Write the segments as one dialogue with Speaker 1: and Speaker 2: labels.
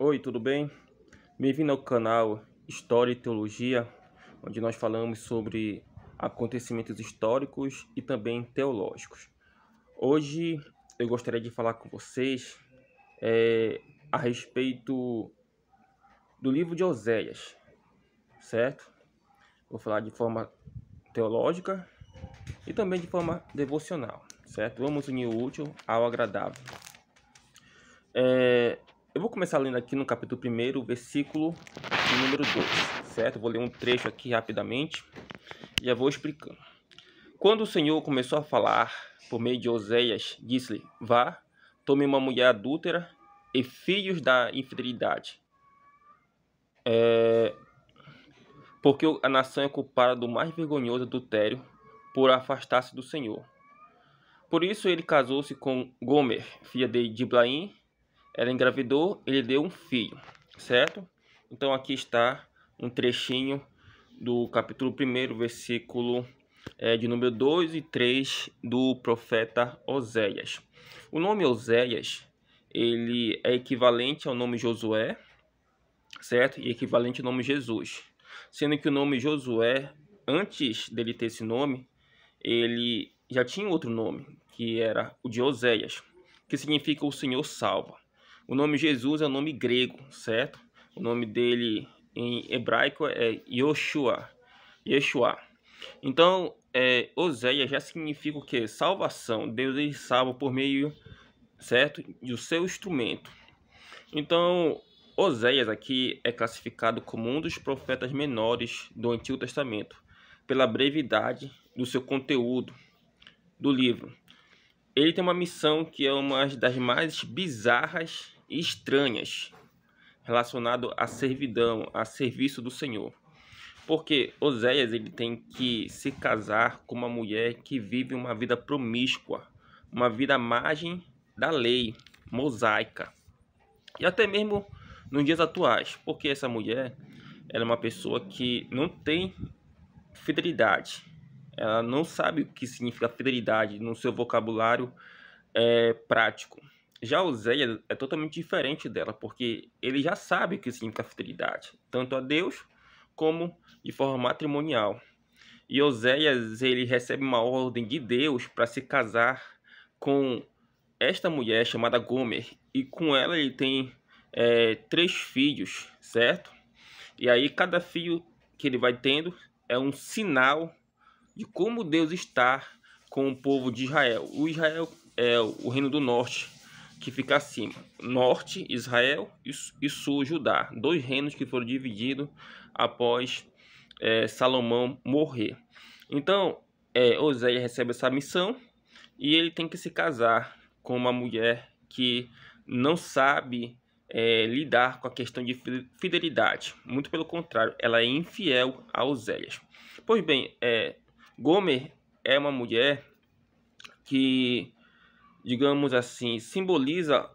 Speaker 1: Oi, tudo bem? Bem-vindo ao canal História e Teologia, onde nós falamos sobre acontecimentos históricos e também teológicos. Hoje eu gostaria de falar com vocês a respeito do livro de Oséias, certo? Vou falar de forma teológica e também de forma devocional, certo? Vamos unir o útil ao agradável. Eu vou começar lendo aqui no capítulo 1, versículo de número 2, certo? Vou ler um trecho aqui rapidamente e já vou explicando. Quando o Senhor começou a falar por meio de Oséias, disse-lhe: Vá, tome uma mulher adúltera e filhos da infidelidade, porque a nação é culpada do mais vergonhoso adultério por afastar-se do Senhor. Por isso ele casou-se com Gomer, filha de Diblaim. Ela engravidou, ele deu um filho, certo? Então aqui está um trechinho do capítulo 1, versículo de número 2 e 3 do profeta Oséias. O nome Oséias, ele é equivalente ao nome Josué, certo? E equivalente ao nome Jesus. Sendo que o nome Josué, antes dele ter esse nome, ele já tinha outro nome, que era o de Oséias, que significa o Senhor salva. O nome Jesus é um nome grego, certo? O nome dele em hebraico é Yoshua. Então, Oséias já significa o quê? Salvação. Deus ele salva por meio, certo, do seu instrumento. Então, Oséias aqui é classificado como um dos profetas menores do Antigo Testamento, pela brevidade do seu conteúdo do livro. Ele tem uma missão que é uma das mais bizarras e estranhas, relacionado à servidão, a serviço do Senhor. Porque Oséias ele tem que se casar com uma mulher que vive uma vida promíscua, uma vida à margem da lei mosaica. E até mesmo nos dias atuais, porque essa mulher ela é uma pessoa que não tem fidelidade. Ela não sabe o que significa fidelidade no seu vocabulário prático. Já Oséias é totalmente diferente dela, porque ele já sabe o que significa fidelidade, tanto a Deus como de forma matrimonial. E Oséias ele recebe uma ordem de Deus para se casar com esta mulher chamada Gomer, e com ela ele tem 3 filhos, certo? E aí cada filho que ele vai tendo é um sinal de como Deus está com o povo de Israel. O Israel é o reino do norte, que fica acima. Norte, Israel, e sul, Judá. 2 reinos que foram divididos após Salomão morrer. Então, Oséias recebe essa missão e ele tem que se casar com uma mulher que não sabe lidar com a questão de fidelidade. Muito pelo contrário, ela é infiel a Oséias. Pois bem, Gomer é uma mulher que, digamos assim, simboliza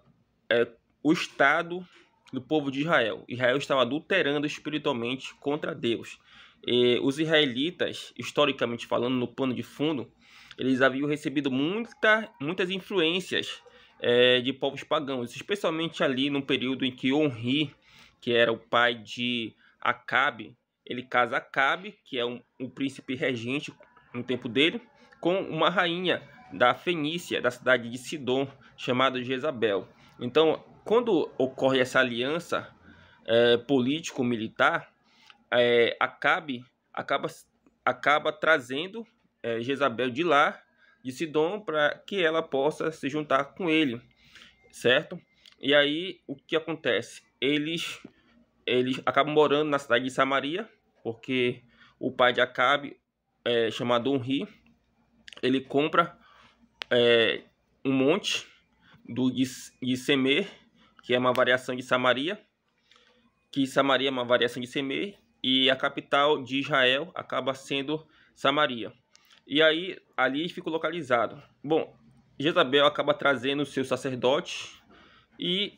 Speaker 1: o estado do povo de Israel. Israel estava adulterando espiritualmente contra Deus. E os israelitas, historicamente falando, no pano de fundo, eles haviam recebido muitas influências de povos pagãos, especialmente ali no período em que Onri, que era o pai de Acabe, ele casa Acabe, que é um príncipe regente no tempo dele, com uma rainha da Fenícia, da cidade de Sidom, chamada Jezabel. Então, quando ocorre essa aliança político-militar, Acabe acaba trazendo Jezabel de lá, de Sidom, para que ela possa se juntar com ele, certo? E aí, o que acontece? Eles acabam morando na cidade de Samaria, porque o pai de Acabe, chamado Onri, ele compra um monte de Semer, que é uma variação de Samaria, que Samaria é uma variação de Semer, e a capital de Israel acaba sendo Samaria. E aí, ali fica localizado. Bom, Jezabel acaba trazendo seus sacerdotes e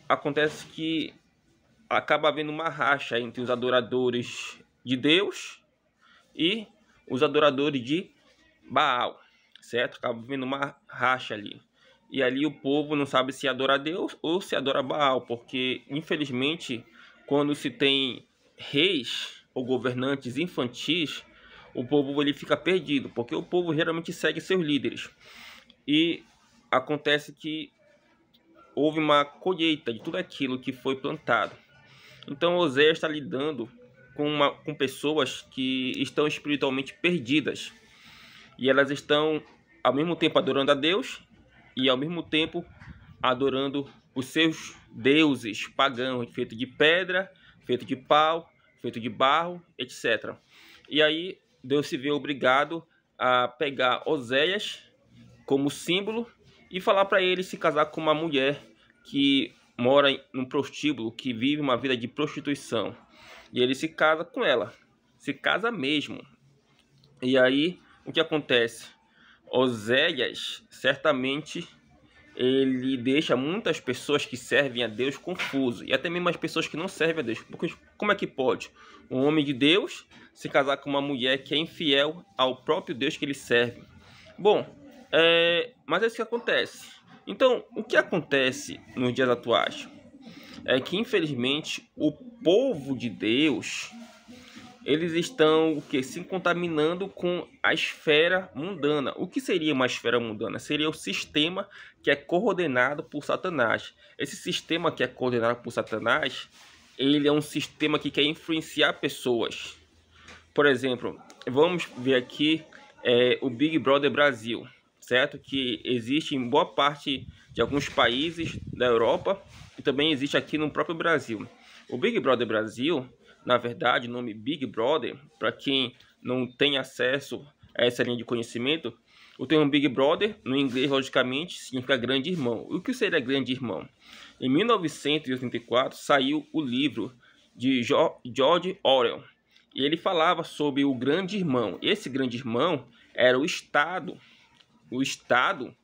Speaker 1: acontece que acaba havendo uma racha entre os adoradores de Deus e os adoradores de Baal, certo? Acaba havendo uma racha ali. e ali o povo não sabe se adora a Deus ou se adora a Baal, porque infelizmente quando se tem reis ou governantes infantis, o povo ele fica perdido, porque o povo geralmente segue seus líderes. E acontece que houve uma colheita de tudo aquilo que foi plantado. Então Oséias está lidando com pessoas que estão espiritualmente perdidas. E elas estão ao mesmo tempo adorando a Deus e ao mesmo tempo adorando os seus deuses pagãos, feito de pedra, feito de pau, feito de barro, etc. E aí Deus se vê obrigado a pegar Oséias como símbolo e falar para ele se casar com uma mulher que mora num prostíbulo, que vive uma vida de prostituição. E ele se casa com ela, se casa mesmo. E aí o que acontece? Oséias certamente ele deixa muitas pessoas que servem a Deus confuso, e até mesmo as pessoas que não servem a Deus, porque como é que pode um homem de Deus se casar com uma mulher que é infiel ao próprio Deus que ele serve? Bom, mas é isso que acontece. Então, o que acontece nos dias atuais é que, infelizmente, o povo de Deus, eles estão se contaminando com a esfera mundana. O que seria uma esfera mundana? Seria o sistema que é coordenado por Satanás. Esse sistema que é coordenado por Satanás, ele é um sistema que quer influenciar pessoas. Por exemplo, vamos ver aqui o Big Brother Brasil, certo? Que existe em boa parte de alguns países da Europa e também existe aqui no próprio Brasil. O Big Brother Brasil, na verdade, o nome Big Brother, para quem não tem acesso a essa linha de conhecimento, o termo Big Brother, no inglês, logicamente, significa grande irmão. E o que seria grande irmão? Em 1984, saiu o livro de George Orwell, e ele falava sobre o grande irmão. Esse grande irmão era o Estado. O Estado,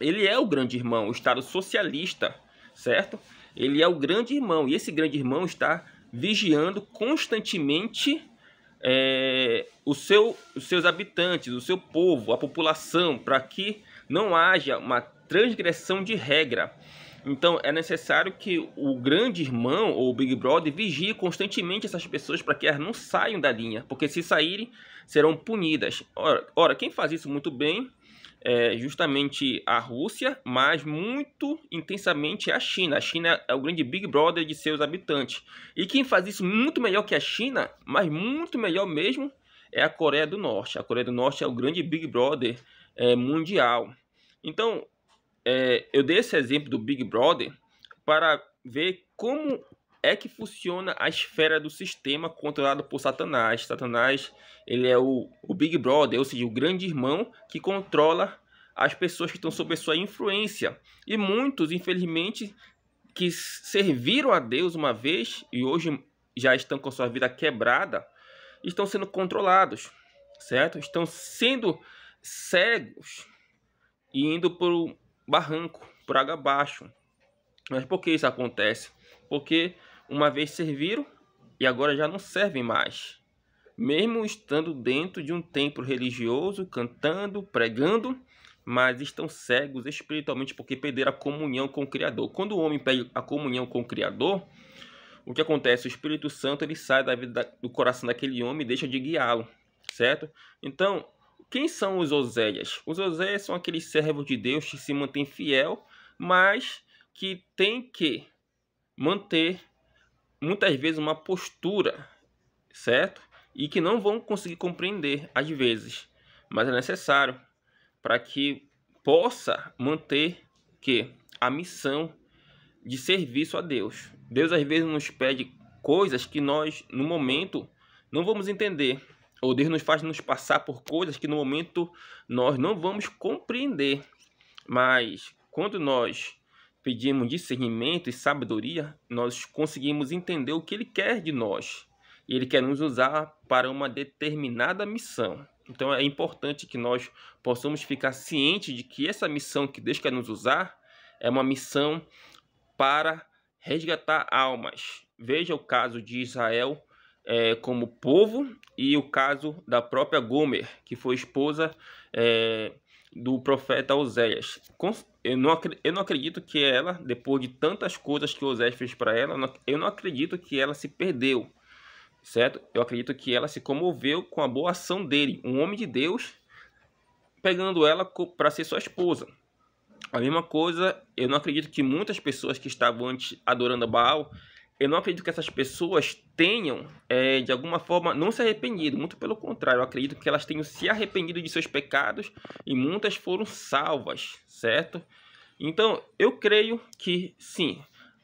Speaker 1: ele é o grande irmão, o Estado socialista, certo? Ele é o grande irmão, e esse grande irmão está vigiando constantemente os seus habitantes, o seu povo, a população, para que não haja uma transgressão de regra. Então é necessário que o grande irmão ou o Big Brother vigie constantemente essas pessoas para que elas não saiam da linha, porque se saírem serão punidas. Ora, quem faz isso muito bem é justamente a Rússia, mas muito intensamente a China. A China é o grande Big Brother de seus habitantes. E quem faz isso muito melhor que a China, mas muito melhor mesmo, é a Coreia do Norte. A Coreia do Norte é o grande Big Brother mundial. Então, eu dei esse exemplo do Big Brother para ver como é que funciona a esfera do sistema controlado por Satanás. Satanás, ele é o Big Brother, ou seja, o grande irmão que controla as pessoas que estão sob a sua influência. E muitos, infelizmente, que serviram a Deus uma vez e hoje já estão com a sua vida quebrada, estão sendo controlados, certo? Estão sendo cegos e indo por um barranco, por água abaixo. Mas por que isso acontece? Porque uma vez serviram e agora já não servem mais. Mesmo estando dentro de um templo religioso, cantando, pregando, mas estão cegos espiritualmente porque perderam a comunhão com o Criador. Quando o homem perde a comunhão com o Criador, o que acontece? O Espírito Santo ele sai da vida do coração daquele homem e deixa de guiá-lo, certo? Então, quem são os Oséias? Os Oséias são aqueles servos de Deus que se mantêm fiel, mas que tem que manter muitas vezes uma postura, certo? E que não vão conseguir compreender às vezes, mas é necessário para que possa manter a missão de serviço a Deus. Deus às vezes nos pede coisas que nós no momento não vamos entender, ou Deus nos faz nos passar por coisas que no momento nós não vamos compreender, mas quando nós pedimos discernimento e sabedoria, nós conseguimos entender o que Ele quer de nós. E Ele quer nos usar para uma determinada missão. Então é importante que nós possamos ficar cientes de que essa missão que Deus quer nos usar é uma missão para resgatar almas. Veja o caso de Israel como povo e o caso da própria Gomer, que foi esposa do profeta Oséias. Eu não acredito que ela, depois de tantas coisas que Oséias fez para ela, eu não acredito que ela se perdeu, certo? Eu acredito que ela se comoveu com a boa ação dele, um homem de Deus, pegando ela para ser sua esposa. A mesma coisa, eu não acredito que muitas pessoas que estavam antes adorando a Baal, eu não acredito que essas pessoas tenham, de alguma forma, não se arrependido. Muito pelo contrário, eu acredito que elas tenham se arrependido de seus pecados e muitas foram salvas, certo? Então, eu creio que, sim,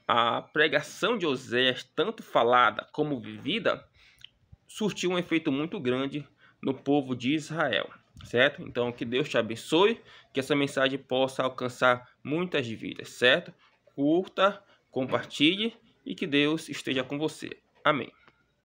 Speaker 1: a pregação de Oséias, tanto falada como vivida, surtiu um efeito muito grande no povo de Israel, certo? Então, que Deus te abençoe, que essa mensagem possa alcançar muitas vidas, certo? Curta, compartilhe e que Deus esteja com você. Amém.